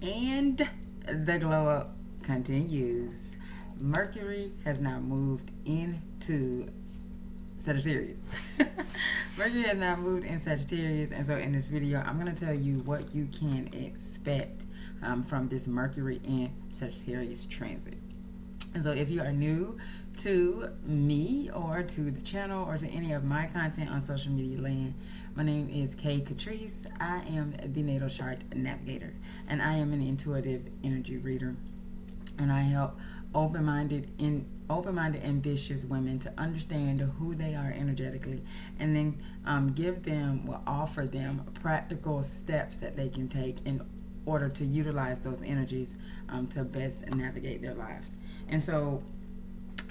And the glow up continues. Mercury has now moved into Sagittarius. Mercury has now moved in Sagittarius, and so in this video, I'm going to tell you what you can expect from this Mercury in Sagittarius transit. And so if you are new to me or to the channel or to any of my content on social media land, my name is Kay Catrice. I am the Natal Chart Navigator, and I am an intuitive energy reader, and I help open-minded, ambitious women to understand who they are energetically, and then offer them practical steps that they can take in order to utilize those energies to best navigate their lives. And so,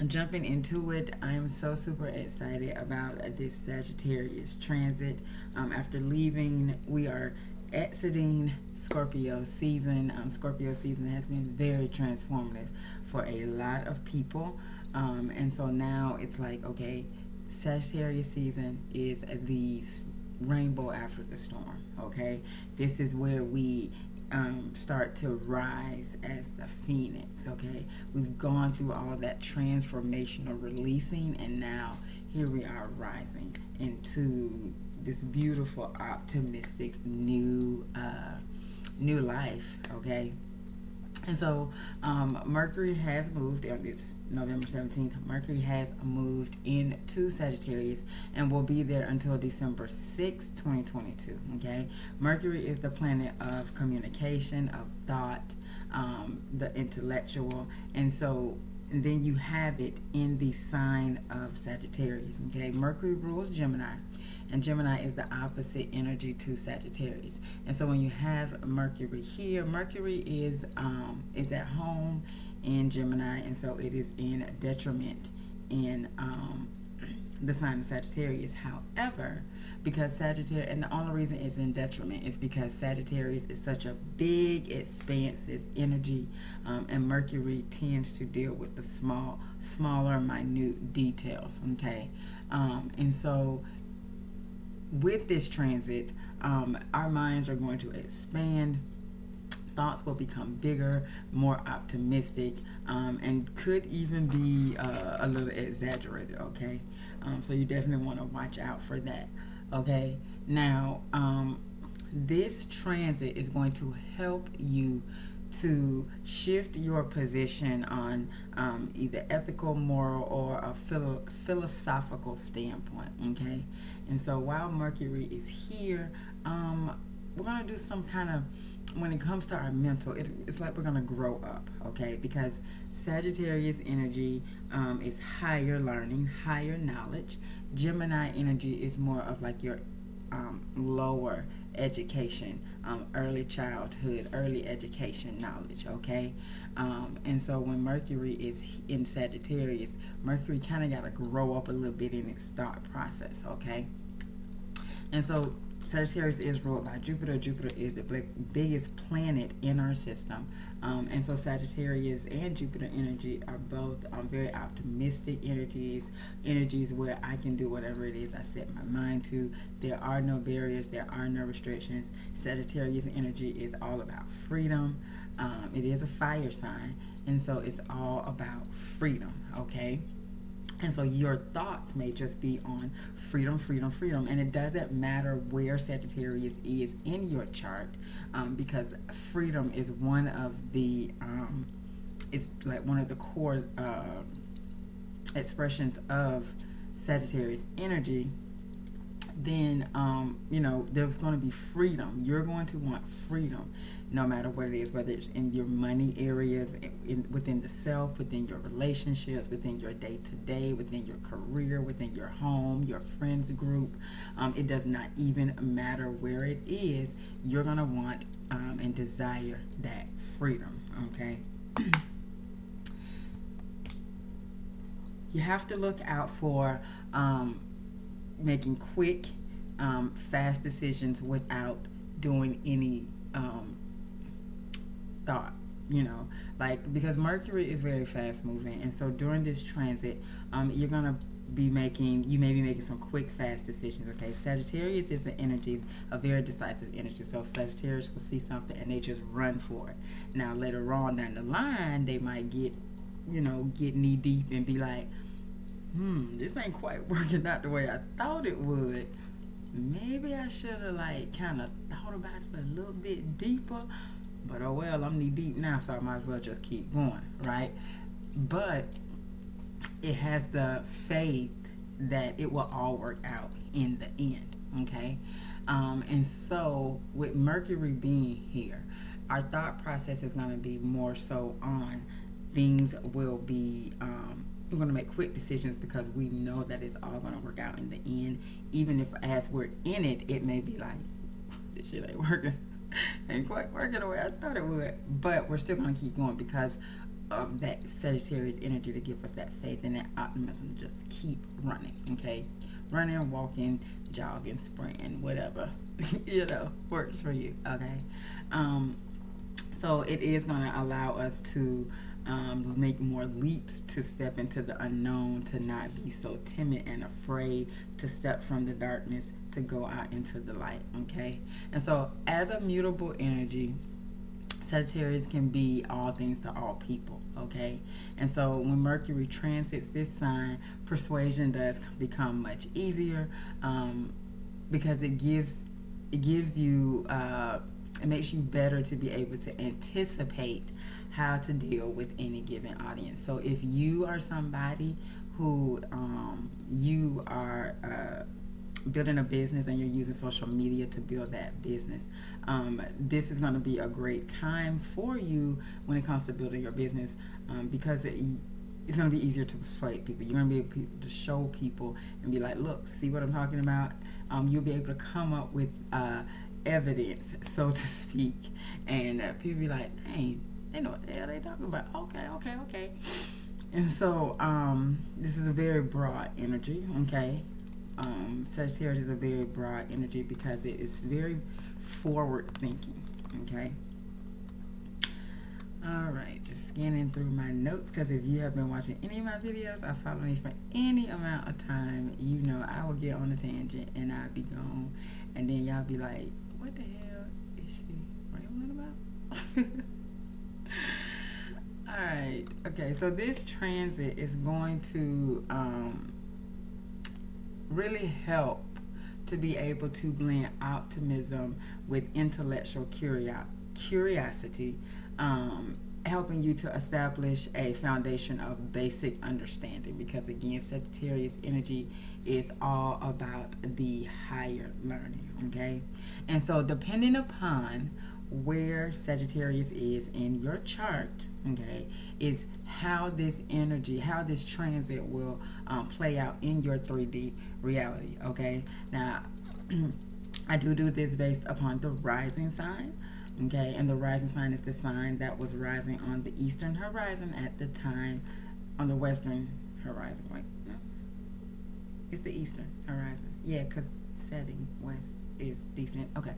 jumping into it, I'm so super excited about this Sagittarius transit. After leaving, we are exiting Scorpio season. Scorpio season has been very transformative for a lot of people. And so now it's like, okay, Sagittarius season is the rainbow after the storm, okay? This is where we start to rise as the phoenix, okay? We've gone through all that transformational releasing, and now here we are rising into this beautiful, optimistic new life, okay? And so Mercury has moved, it's November 17th, Mercury has moved into Sagittarius and will be there until December 6th, 2022, okay? Mercury is the planet of communication, of thought, the intellectual, and then you have it in the sign of Sagittarius, okay? Mercury rules Gemini, and Gemini is the opposite energy to Sagittarius. And so when you have Mercury here, Mercury is at home in Gemini, and so it is in detriment in the sign of Sagittarius. However, because Sagittarius, and the only reason it's in detriment is because Sagittarius is such a big, expansive energy, and Mercury tends to deal with the smaller, minute details, okay? And so with this transit, our minds are going to expand. Thoughts will become bigger, more optimistic, and could even be a little exaggerated, okay? So you definitely want to watch out for that, okay? Now, this transit is going to help you to shift your position on either ethical, moral, or a philosophical standpoint, okay? And so while Mercury is here, we're going to do some kind of, when it comes to our mental, it's like we're going to grow up, okay? Because Sagittarius energy is higher learning, higher knowledge. Gemini energy is more of like your lower education, early childhood, early education knowledge, okay? And so when Mercury is in Sagittarius, Mercury kind of got to grow up a little bit in its thought process, okay? And so Sagittarius is ruled by Jupiter. Jupiter is the biggest planet in our system. And so Sagittarius and Jupiter energy are both very optimistic energies where I can do whatever it is I set my mind to. There are no barriers. There are no restrictions. Sagittarius energy is all about freedom. It is a fire sign. And so it's all about freedom, okay? And so your thoughts may just be on freedom, freedom, freedom. And it doesn't matter where Sagittarius is in your chart, because freedom is one of the, it's like one of the core expressions of Sagittarius energy. Then, there's going to be freedom. You're going to want freedom no matter what it is, whether it's in your money areas, within the self, within your relationships, within your day-to-day, within your career, within your home, your friends group. It does not even matter where it is. You're going to want and desire that freedom, okay? You have to look out for making quick, fast decisions without doing any thought, because Mercury is very fast moving, and so during this transit, you're gonna you may be making some quick, fast decisions. Okay, Sagittarius is an energy, a very decisive energy. So Sagittarius will see something and they just run for it. Now later on down the line, they might get knee deep and be like, this ain't quite working out the way I thought it would. Maybe I should have kind of thought about it a little bit deeper. But oh well, I'm knee deep now, so I might as well just keep going, right? But it has the faith that it will all work out in the end, okay? And so with Mercury being here, our thought process is going to be more so on things will be, we're going to make quick decisions because we know that it's all going to work out in the end. Even if as we're in it, it may be like, this shit ain't working. Ain't quite working the way I thought it would. But we're still going to keep going because of that Sagittarius energy to give us that faith and that optimism to just keep running, okay? Running, walking, jogging, sprinting, whatever, works for you, okay? So it is going to allow us to make more leaps to step into the unknown, to not be so timid and afraid to step from the darkness to go out into the light, okay? And so as a mutable energy, Sagittarius can be all things to all people, okay? And so when Mercury transits this sign, persuasion does become much easier because it gives you, it makes you better to be able to anticipate how to deal with any given audience. So if you are somebody who you are building a business and you're using social media to build that business, this is going to be a great time for you when it comes to building your business because it's going to be easier to persuade people. You're going to be able to show people and be like, look, see what I'm talking about? You'll be able to come up with evidence, so to speak, and people be like, hey, they know what the hell they talking about. Okay. And so this is a very broad energy, okay? Sagittarius is a very broad energy because it is very forward thinking, okay? All right, just scanning through my notes because if you have been watching any of my videos, I follow me for any amount of time, you know I will get on a tangent and I'll be gone, and then y'all be like, what the hell is she rambling about? All right, okay, so this transit is going to really help to be able to blend optimism with intellectual curiosity, helping you to establish a foundation of basic understanding because, again, Sagittarius energy is all about the higher learning, okay? And so depending upon where Sagittarius is in your chart, okay, is how this energy, how this transit will play out in your 3D reality, okay? Now, I do this based upon the rising sign, okay? And the rising sign is the sign that was rising on the eastern horizon at the time, on the western horizon, right? No? It's the eastern horizon. Yeah, because setting west is decent. Okay.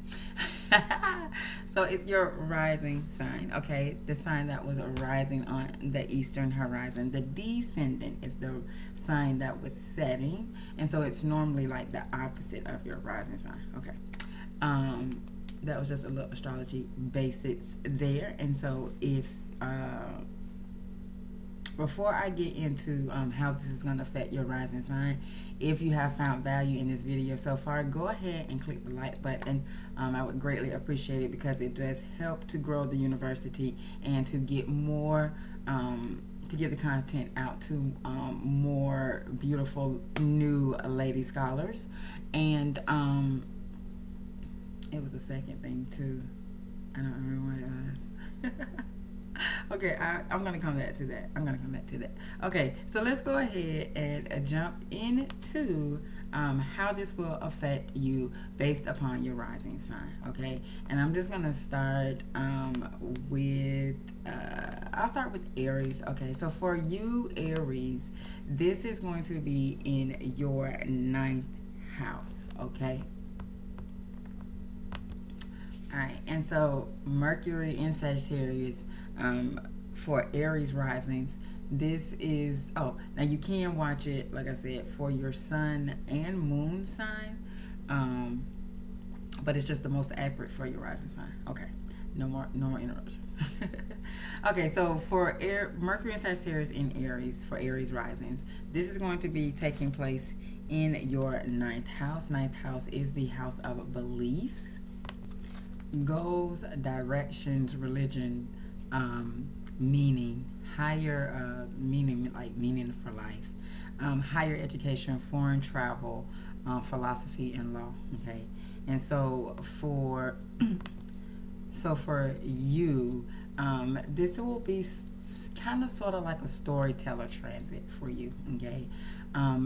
So it's your rising sign, okay? The sign that was rising on the eastern horizon. The descendant is the sign that was setting, and so it's normally like the opposite of your rising sign, okay? That was just a little astrology basics there. And so if before I get into how this is going to affect your rising sign, if you have found value in this video so far, go ahead and click the like button. I would greatly appreciate it because it does help to grow the university and to get more, to get the content out to more beautiful new lady scholars. And it was a second thing too. I don't remember what it was. Okay, I'm going to come back to that. Okay, so let's go ahead and jump into how this will affect you based upon your rising sign, okay? And I'm just going to start with, I'll start with Aries, okay? So for you, Aries, this is going to be in your 9th house, okay? All right, and so Mercury in Sagittarius, for Aries risings, This is, oh, now you can watch it, like I said, for your sun and moon sign, but it's just the most accurate for your rising sign. Okay, no more interruptions. Okay, so for Mercury and Sagittarius in Aries, for Aries risings, this is going to be taking place in your ninth house. Ninth house is the house of beliefs, goals, directions, religion, meaning, higher meaning, like meaning for life, higher education, foreign travel, philosophy, and law. Okay, and so for you, this will be kind of sort of like a storyteller transit for you. Okay,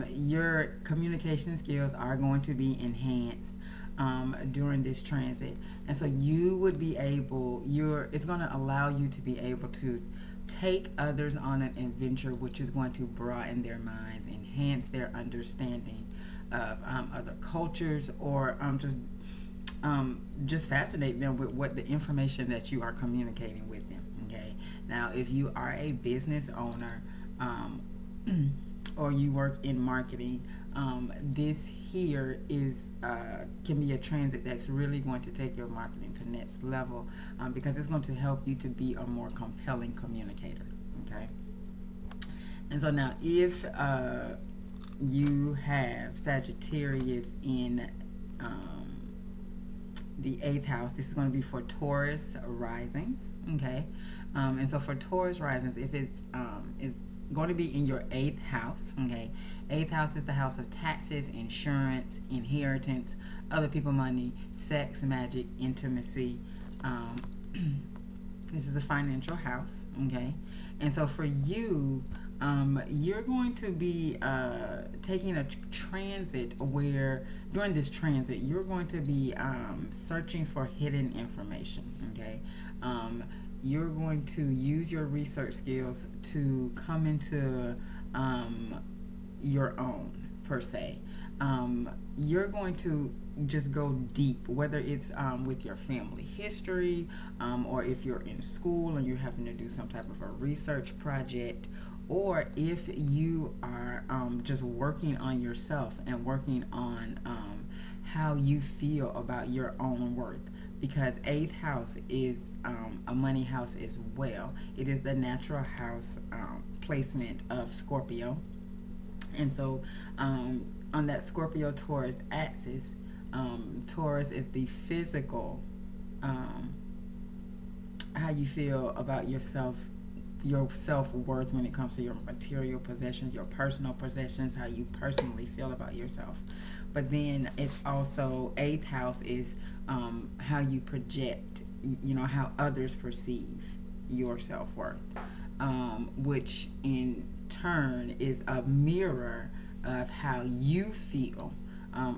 your communication skills are going to be enhanced during this transit, and so you would be able, it's going to allow you to be able to take others on an adventure, which is going to broaden their minds, enhance their understanding of other cultures, or just fascinate them with what the information that you are communicating with them. Okay, now if you are a business owner, or you work in marketing, this here is can be a transit that's really going to take your marketing to next level, because it's going to help you to be a more compelling communicator. Okay, and so now if you have Sagittarius in the 8th house, this is going to be for Taurus risings. Okay, and so for Taurus risings, if it's going to be in your 8th house. Okay, 8th house is the house of taxes, insurance, inheritance, other people money, sex, magic, intimacy. This is a financial house. Okay, and so for you, you're going to be taking a transit where during this transit you're going to be searching for hidden information. Okay, you're going to use your research skills to come into your own, per se. You're going to just go deep, whether it's with your family history, or if you're in school and you're having to do some type of a research project, or if you are just working on yourself and working on how you feel about your own worth. Because 8th house is a money house as well. It is the natural house placement of Scorpio. And so on that Scorpio-Taurus axis, Taurus is the physical, how you feel about yourself, your self-worth when it comes to your material possessions, your personal possessions, how you personally feel about yourself. But then it's also 8th house is how you project, how others perceive your self-worth, which in turn is a mirror of how you feel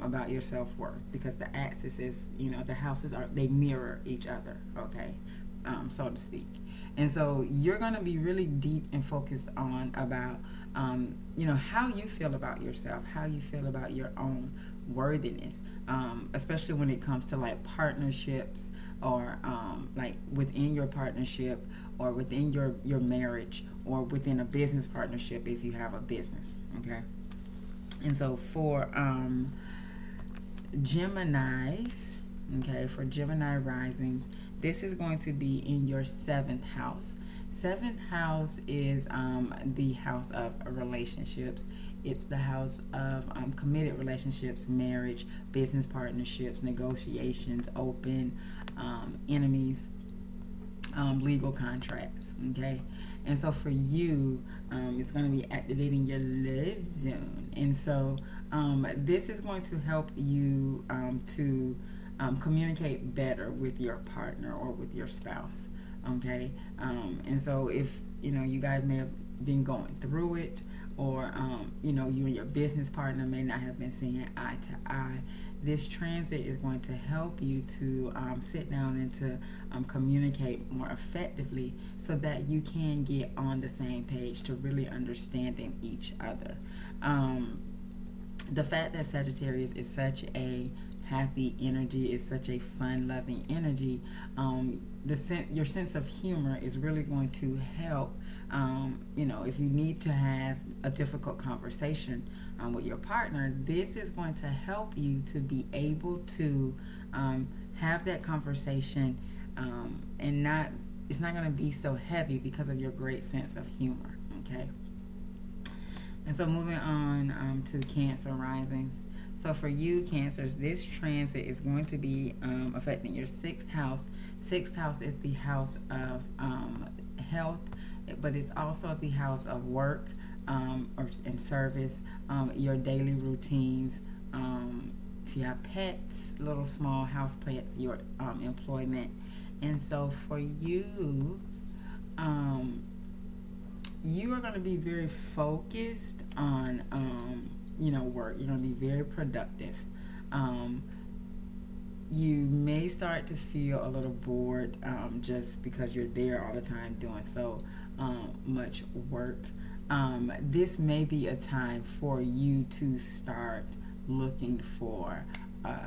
about your self-worth, because the axis is, the houses they mirror each other, okay, so to speak. And so you're going to be really deep and focused on about, how you feel about yourself, how you feel about your own worthiness, especially when it comes to like partnerships, or like within your partnership, or within your marriage, or within a business partnership if you have a business. Okay. And so for Geminis, okay, for Gemini risings, this is going to be in your 7th house. 7th house is the house of relationships. It's the house of committed relationships, marriage, business partnerships, negotiations, open enemies, legal contracts. Okay, and so for you, it's going to be activating your love zone. And so this is going to help you to communicate better with your partner or with your spouse. Okay, and so if you guys may have been going through it, or you and your business partner may not have been seeing eye to eye, this transit is going to help you to sit down and to communicate more effectively, so that you can get on the same page to really understanding each other. The fact that Sagittarius is such a happy energy, is such a fun loving energy, your sense of humor is really going to help. If you need to have a difficult conversation with your partner, this is going to help you to be able to have that conversation, and it's not going to be so heavy because of your great sense of humor. Okay. And so moving on to Cancer risings. So for you, Cancers, this transit is going to be affecting your 6th house. 6th house is the house of health, but it's also the house of work and service, your daily routines. If you have pets, little small house pets, your employment. And so for you, you are going to be very focused on work. You're going to be very productive. You may start to feel a little bored just because you're there all the time doing so much work. This may be a time for you to start looking for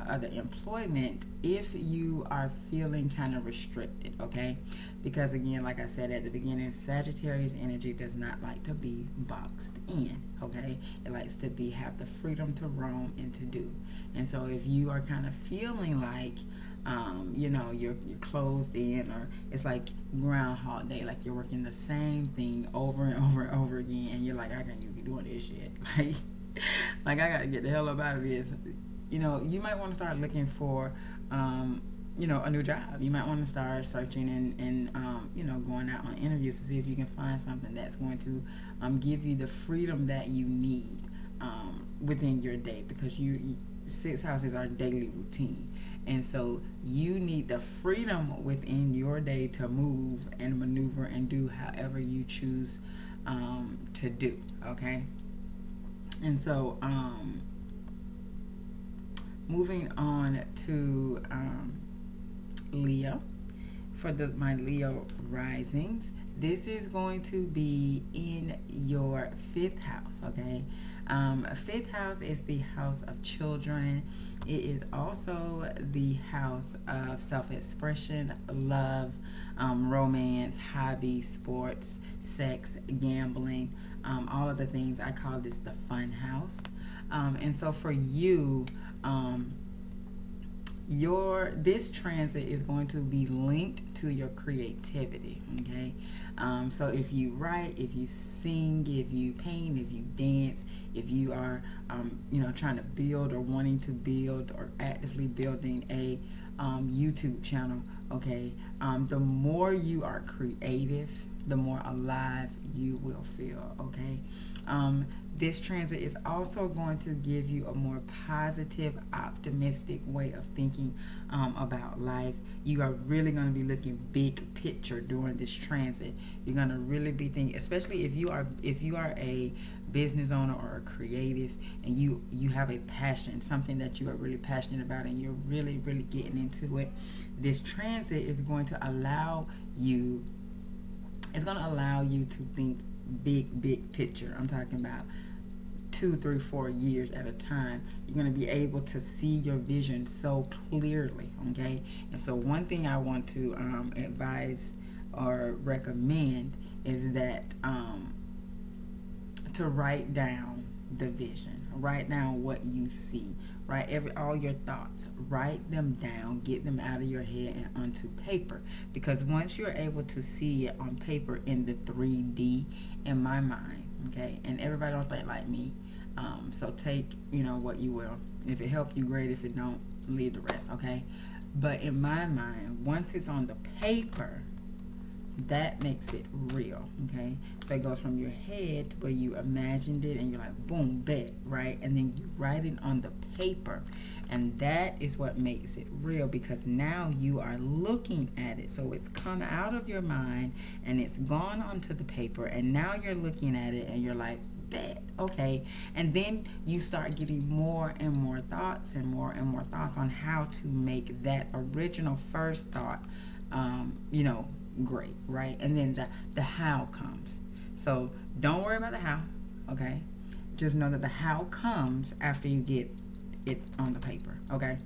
other employment if you are feeling kind of restricted, okay? Because again, like I said at the beginning, Sagittarius energy does not like to be boxed in, okay? It likes to have the freedom to roam and to do. And so if you are kind of feeling like you're closed in, or it's like Groundhog Day, like you're working the same thing over and over and over again, and you're like, I can't even be doing this shit. Like I gotta get the hell up out of this. You might want to start looking for, a new job. You might want to start searching and going out on interviews to see if you can find something that's going to give you the freedom that you need within your day, because 6th house is our daily routine. And so you need the freedom within your day to move and maneuver and do however you choose to do, okay? And so, moving on to Leo, for my Leo risings, this is going to be in your 5th house, okay? 5th house is the house of children. It is also the house of self-expression, love, romance, hobbies, sports, sex, gambling, all of the things. I call this the fun house. And so for you, this transit is going to be linked to your creativity, okay? So if you write, if you sing, if you paint, if you dance, if you are trying to build or wanting to build or actively building a YouTube channel, okay, the more you are creative, the more alive you will feel, okay? This transit is also going to give you a more positive, optimistic way of thinking about life. You are really going to be looking big picture during this transit. You're going to really be thinking, especially if you are a business owner or a creative, and you have a passion, something that you are really passionate about, and you're really, really getting into it. This transit is going to allow you. It's going to allow you to think big picture. I'm talking about 2, 3, 4 years at a time. You're going to be able to see your vision so clearly, okay? And so one thing I want to advise or recommend is that to write down the vision. Write down what you see. Write all your thoughts. Write them down. Get them out of your head and onto paper. Because once you're able to see it on paper in the 3D, in my mind, okay, and everybody don't think like me, so take what you will. If it helped you, great. If it don't, leave the rest, okay? But in my mind, once it's on the paper, that makes it real, okay? So it goes from your head to where you imagined it, and you're like, boom, bet, right? And then you write it on the paper, and that is what makes it real, because now you are looking at it. So it's come out of your mind, and it's gone onto the paper, and now you're looking at it, and you're like, bet, okay? And then you start getting more and more thoughts and more thoughts on how to make that original first thought, great, right? And then the how comes. So don't worry about the how, okay? Just know that the how comes after you get it on the paper, okay?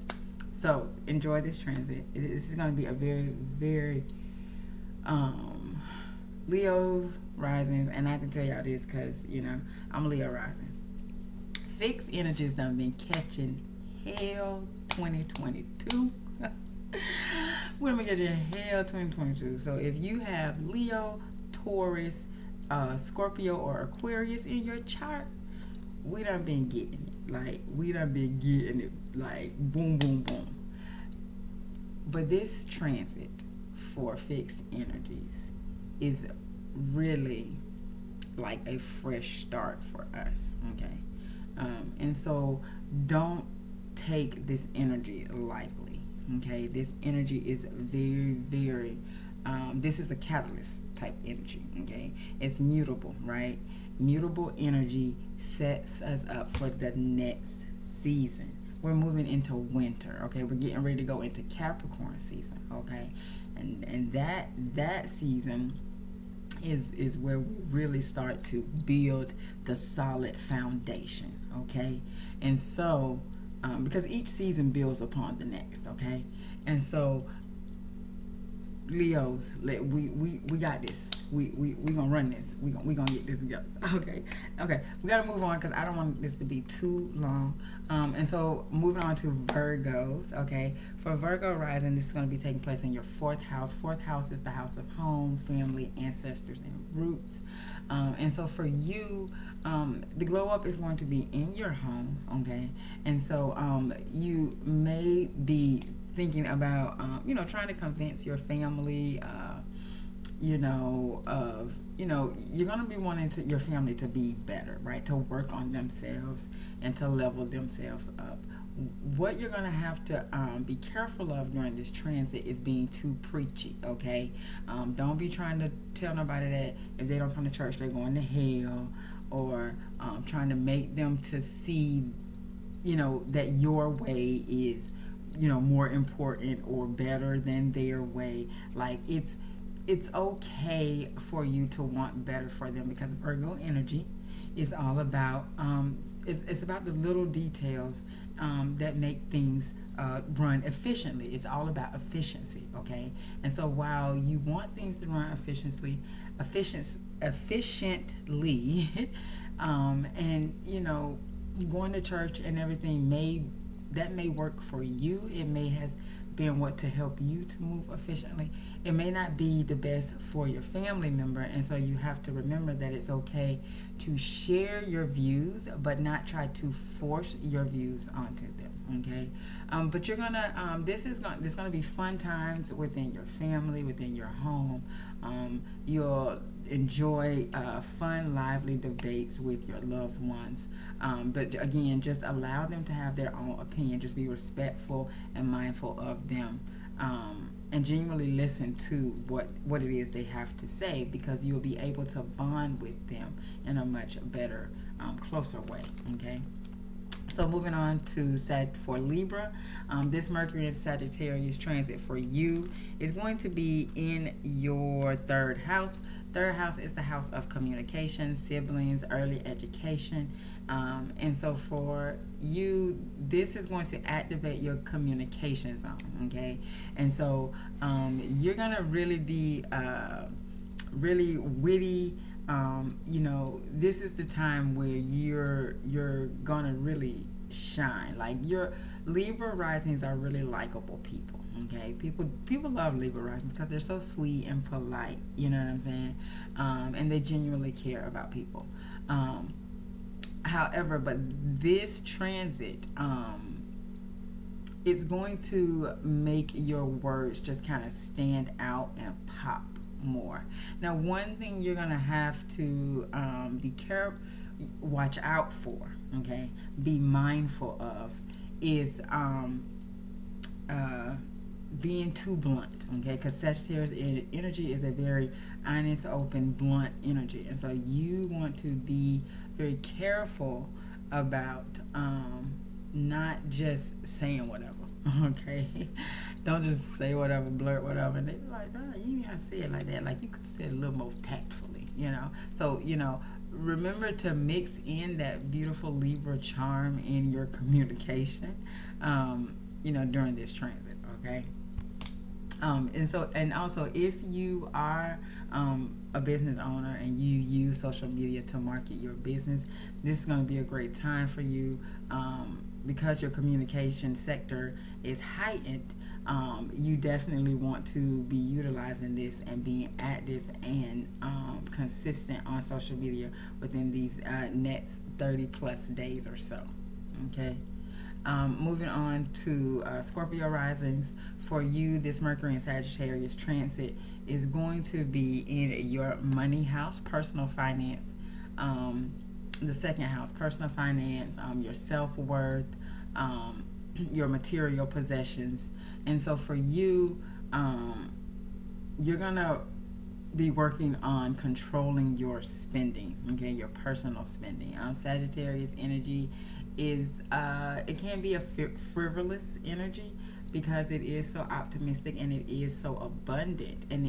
So enjoy this transit. This is going to be a very, very Leo rising, and I can tell y'all this because, I'm a Leo rising. Fixed energies done been catching hell 2022. We're gonna get your hell 2022. So if you have Leo, Taurus, Scorpio, or Aquarius in your chart, we done been getting it. Like boom, boom, boom. But this transit for fixed energies is really like a fresh start for us, okay? And so don't take this energy lightly, okay? This energy is very, very, this is a catalyst type energy, okay? It's mutable, right? Mutable energy sets us up for the next season. We're moving into winter, okay? We're getting ready to go into Capricorn season, okay? And that season is where we really start to build the solid foundation, okay? And so, because each season builds upon the next, okay? And so, Leos, we got this. We gonna run this. We gonna get this together. Okay. We gotta move on because I don't want this to be too long. And so moving on to Virgos. Okay. For Virgo rising, this is gonna be taking place in your fourth house. Fourth house is the house of home, family, ancestors, and roots. And so for you, the glow up is going to be in your home. Okay. And so you may be thinking about, trying to convince your family, you're going to be wanting your family to be better, right? To work on themselves and to level themselves up. What you're going to have to be careful of during this transit is being too preachy, okay? Don't be trying to tell nobody that if they don't come to church, they're going to hell, or trying to make them to see, that your way is more important or better than their way. Like it's okay for you to want better for them, because Virgo energy is all about it's about the little details that make things run efficiently. It's all about efficiency, okay? And so while you want things to run efficiently, and going to church and everything may work for you. It may has been what to help you to move efficiently. It may not be the best for your family member, and so you have to remember that it's okay to share your views, but not try to force your views onto them. Okay, but you're gonna there's gonna be fun times within your family, within your home. You'll enjoy fun, lively debates with your loved ones. But again, just allow them to have their own opinion. Just be respectful and mindful of them. And genuinely listen to what it is they have to say, because you'll be able to bond with them in a much better, closer way. Okay. So moving on to for Libra, this Mercury and Sagittarius transit for you is going to be in your third house. Third house is the house of communication, siblings, early education. And so for you, this is going to activate your communication zone, okay? And so you're going to really be really witty. This is the time where you're going to really shine. Like your Libra risings are really likable people. Okay, people love Libra risings because they're so sweet and polite. You know what I'm saying? And they genuinely care about people. However, but this transit is going to make your words just kind of stand out and pop more. Now, one thing you're gonna have to be careful, watch out for. Okay, be mindful of is being too blunt, okay? Because Sagittarius energy is a very honest, open, blunt energy, and so you want to be very careful about not just saying whatever, okay? Don't just say whatever, blurt whatever, and they're like, no, you can't say it like that. Like, you could say it a little more tactfully, So, remember to mix in that beautiful Libra charm in your communication, during this transit, okay? And also, if you are a business owner and you use social media to market your business, this is going to be a great time for you, because your communication sector is heightened. You definitely want to be utilizing this and being active and consistent on social media within these next 30 plus days or so. Okay. Moving on to Scorpio risings. For you, this Mercury and Sagittarius transit is going to be in your money house, personal finance, the second house, personal finance, your self-worth, your material possessions. And so for you, you're going to be working on controlling your spending, okay, your personal spending. Sagittarius energy is it can be a frivolous energy because it is so optimistic and it is so abundant, and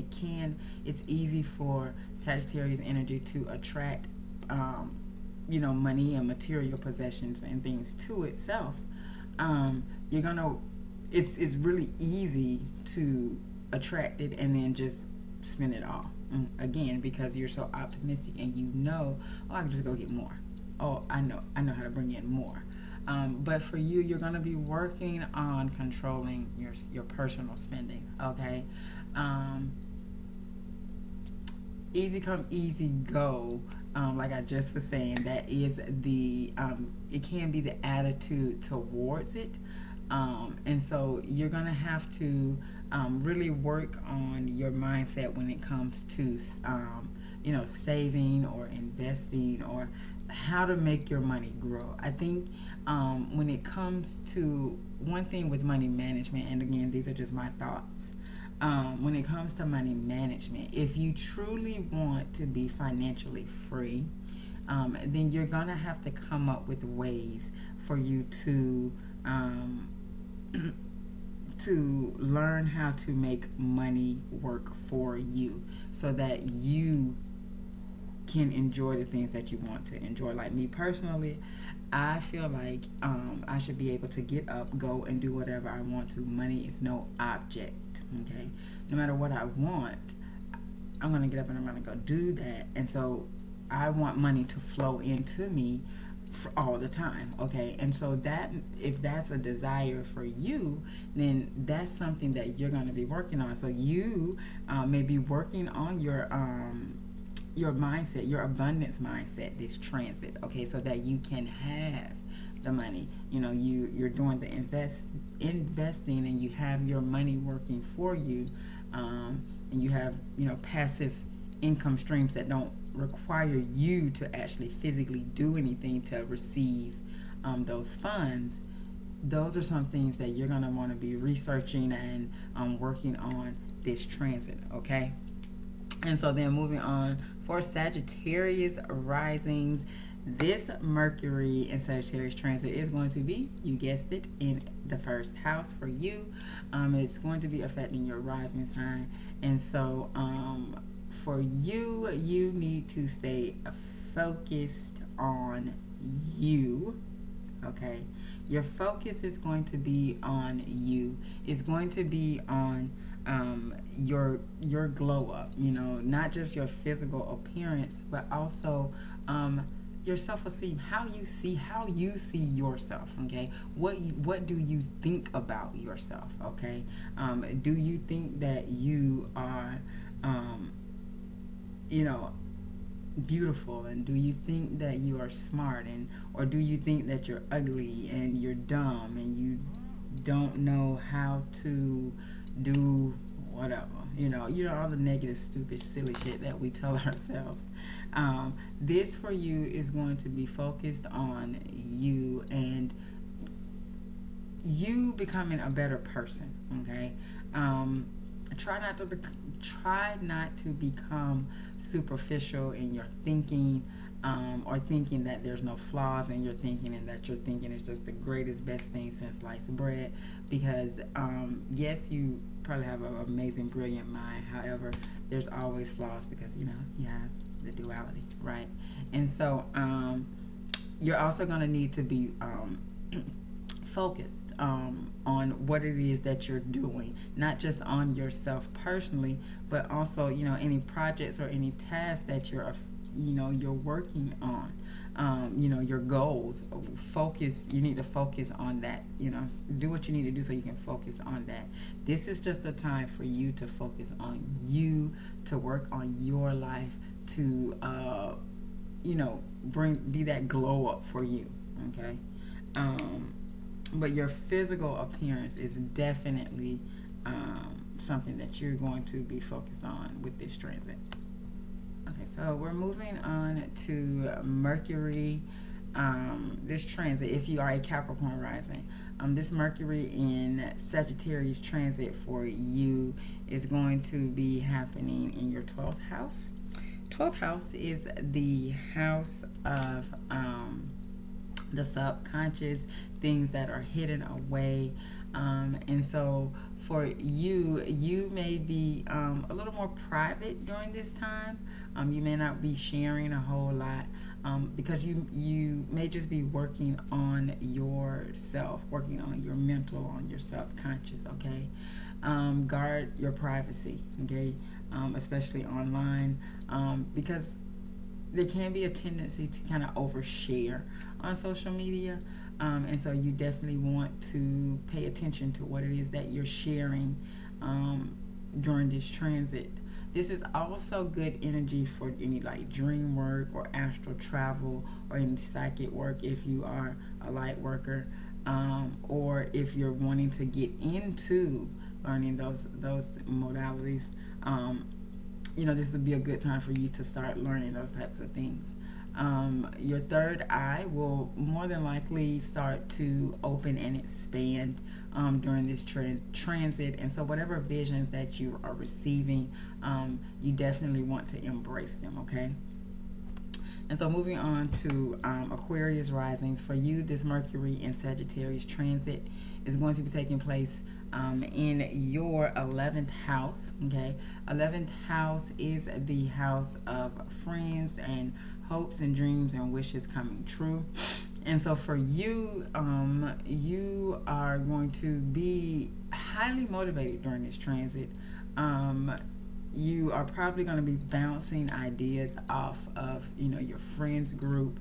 it's easy for Sagittarius energy to attract money and material possessions and things to itself. It's really easy to attract it and then just spend it all again, because you're so optimistic and I can just go get more. Oh, I know how to bring in more. But for you, you're going to be working on controlling your personal spending, okay? Easy come, easy go. Like I just was saying, that is it can be the attitude towards it. And so you're going to have to really work on your mindset when it comes to, saving or investing, or how to make your money grow. I think when it comes to one thing with money management, and again, these are just my thoughts, when it comes to money management, if you truly want to be financially free, then you're going to have to come up with ways for you to learn how to make money work for you, so that you can enjoy the things that you want to enjoy. Like me personally, I feel like I should be able to get up, go, and do whatever I want to. Money is no object, okay? No matter what I want, I'm going to get up and I'm going to go do that. And so I want money to flow into me for all the time, okay? And so that, if that's a desire for you, then that's something that you're going to be working on. So you may be working on your mindset, your abundance mindset, this transit, okay, so that you can have the money. You're doing the investing, and you have your money working for you, and you have passive income streams that don't require you to actually physically do anything to receive those funds. Those are some things that you're going to want to be researching and working on this transit, okay? And so then moving on, for Sagittarius risings, this Mercury and Sagittarius transit is going to be, you guessed it, in the first house for you. It's going to be affecting your rising sign. And so for you, you need to stay focused on you, okay? Your focus is going to be on you. It's going to be on your glow up, not just your physical appearance, but also your self-esteem, how you see yourself, okay? What do you think about yourself, okay? Do you think that you are beautiful, and do you think that you are smart, or do you think that you're ugly and you're dumb and you don't know how to do whatever, all the negative, stupid, silly shit that we tell ourselves. This for you is going to be focused on you and you becoming a better person, okay? Try not to become superficial in your thinking, or thinking that there's no flaws in your thinking, and that your thinking is just the greatest, best thing since sliced bread. Because yes, you probably have an amazing, brilliant mind. However, there's always flaws, because you have the duality, right? And so you're also going to need to be focused on what it is that you're doing, not just on yourself personally, but also, any projects or any tasks that you're working on. Your goals. You need to focus on that. Do what you need to do so you can focus on that. This is just a time for you to focus on you, to work on your life, to be that glow up for you. Okay. But your physical appearance is definitely something that you're going to be focused on with this transit. Okay, so we're moving on to Mercury. This transit, if you are a Capricorn rising, this Mercury in Sagittarius transit for you is going to be happening in your 12th house. 12th house is the house of the subconscious, things that are hidden away. And so for you may be a little more private during this time. You may not be sharing a whole lot because you may just be working on yourself, working on your mental, on your subconscious, okay? Guard your privacy, okay? Especially online, because there can be a tendency to kind of overshare on social media. And so you definitely want to pay attention to what it is that you're sharing during this transit. This is also good energy for any dream work or astral travel or any psychic work if you are a light worker, or if you're wanting to get into learning those modalities. This would be a good time for you to start learning those types of things. Your third eye will more than likely start to open and expand during this transit. And so whatever visions that you are receiving, you definitely want to embrace them, okay? And so moving on to Aquarius risings. For you, this Mercury in Sagittarius transit is going to be taking place in your 11th house, okay? 11th house is the house of friends and hopes and dreams and wishes coming true. And so for you, you are going to be highly motivated during this transit. You are probably going to be bouncing ideas off of, your friends group,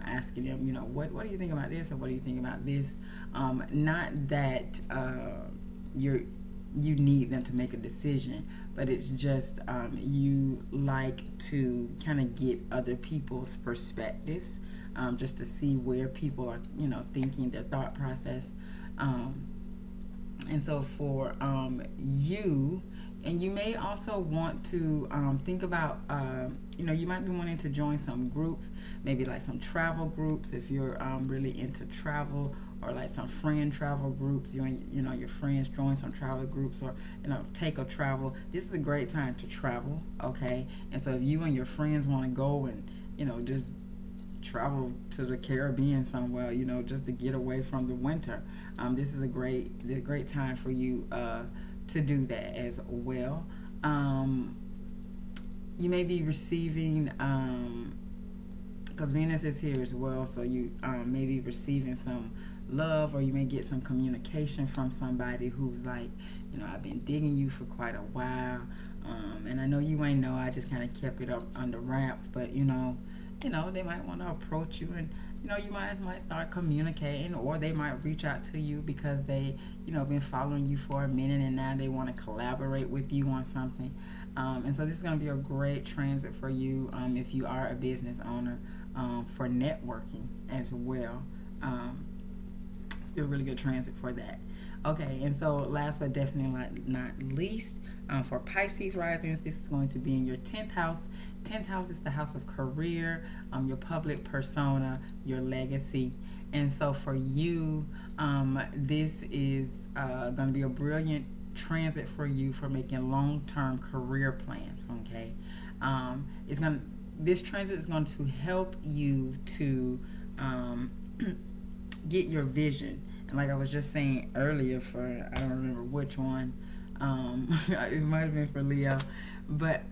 asking them, what do you think about this, or what do you think about this? Not that you need them to make a decision, but it's just you like to kind of get other people's perspectives, just to see where people are, thinking, their thought process. And so for you, and you may also want to think about, you might be wanting to join some groups, maybe like some travel groups if you're really into travel, or like some friend travel groups. You and your friends join some travel groups, or take a travel. This is a great time to travel, okay? And so if you and your friends want to go and just travel to the Caribbean somewhere, just to get away from the winter, this is a great time for you to do that as well. You may be receiving, because Venus is here as well, so you may be receiving some love, or you may get some communication from somebody who's like, I've been digging you for quite a while, and I know you ain't know, I just kind of kept it up under wraps, but they might want to approach you, and you might start communicating, or they might reach out to you because they been following you for a minute, and now they want to collaborate with you on something. And so this is going to be a great transit for you if you are a business owner, for networking as well. It's a really good transit for that. Okay, and so last but definitely not least, for Pisces risings, this is going to be in your 10th house. 10th house is the house of career, your public persona, your legacy. And so for you, this is going to be a brilliant transit for you for making long-term career plans, okay? This transit is going to help you to get your vision. And like I was just saying earlier, for I don't remember which one, it might have been for Leo, but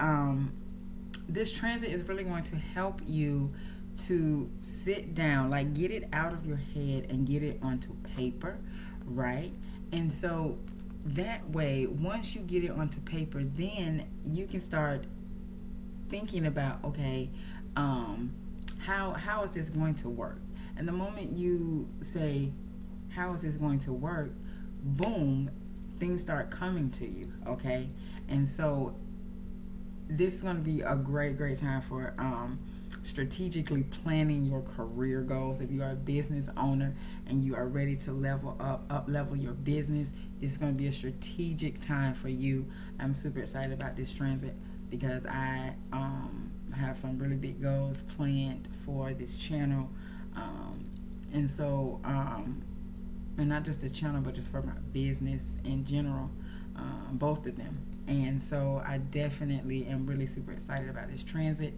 this transit is really going to help you to sit down, like get it out of your head and get it onto paper, right? And so that way, once you get it onto paper, then you can start thinking about, okay, how is this going to work? And the moment you say, how is this going to work, boom, things start coming to you, okay? And so this is going to be a great time for strategically planning your career goals. If you are a business owner and you are ready to up level your business, it's going to be a strategic time for you. I'm super excited about this transit because I have some really big goals planned for this channel, and so and not just the channel, but just for my business in general, both of them. And so I definitely am really super excited about this transit.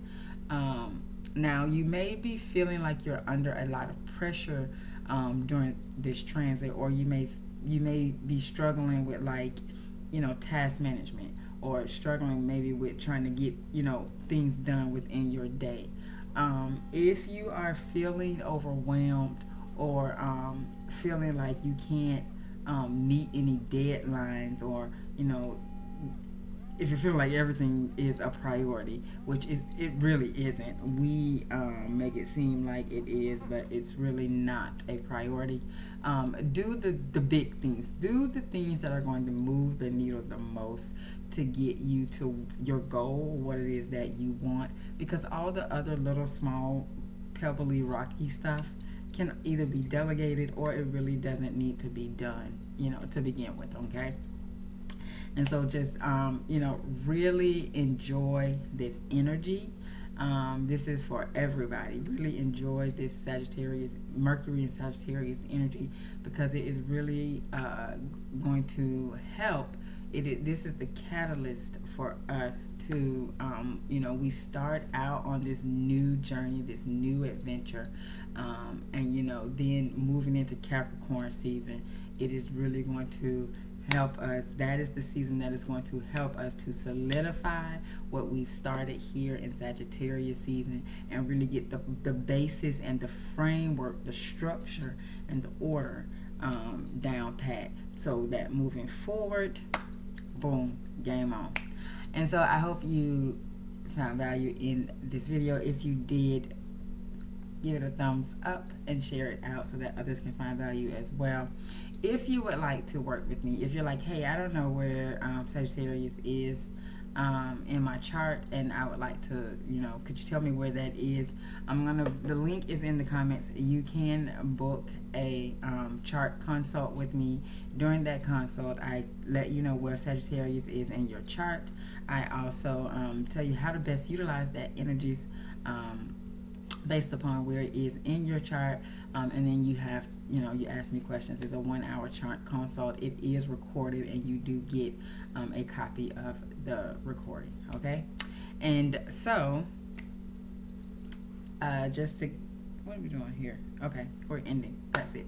Now, you may be feeling like you're under a lot of pressure during this transit, or you may be struggling with, like, task management, or struggling maybe with trying to get, things done within your day. If you are feeling overwhelmed, or feeling like you can't meet any deadlines, or if you feel like everything is a priority, which it really isn't. We make it seem like it is, but it's really not a priority. Do the big things. Do the things that are going to move the needle the most to get you to your goal, what it is that you want. Because all the other little small, pebbly, rocky stuff can either be delegated, or it really doesn't need to be done, to begin with, okay? And so just, really enjoy this energy. This is for everybody. Really enjoy this Sagittarius, Mercury and Sagittarius energy, because it is really going to help. This is the catalyst for us to, we start out on this new journey, this new adventure, and, then moving into Capricorn season, it is really going to help us. That is the season that is going to help us to solidify what we've started here in Sagittarius season, and really get the basis and the framework, the structure and the order down pat, so that moving forward, boom, game on. And so I hope you found value in this video. If you did, give it a thumbs up and share it out so that others can find value as well. If you would like to work with me, if you're like, hey, I don't know where Sagittarius is in my chart, and I would like to, could you tell me where that is? The link is in the comments. You can book a chart consult with me. During that consult, I let you know where Sagittarius is in your chart. I also tell you how to best utilize that energies based upon where it is in your chart, and then you have, you ask me questions. It's a 1-hour chart consult. It is recorded, and you do get a copy of the recording, okay? And so, just to, what are we doing here? Okay, we're ending. That's it.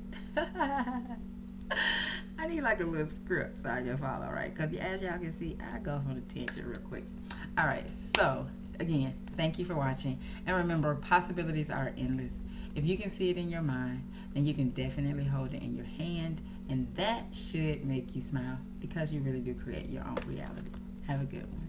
I need like a little script so I can follow, right? Because as y'all can see, I go on a tangent real quick. All right, so again, thank you for watching. And remember, possibilities are endless. If you can see it in your mind, then you can definitely hold it in your hand. And that should make you smile, because you really do create your own reality. Have a good one.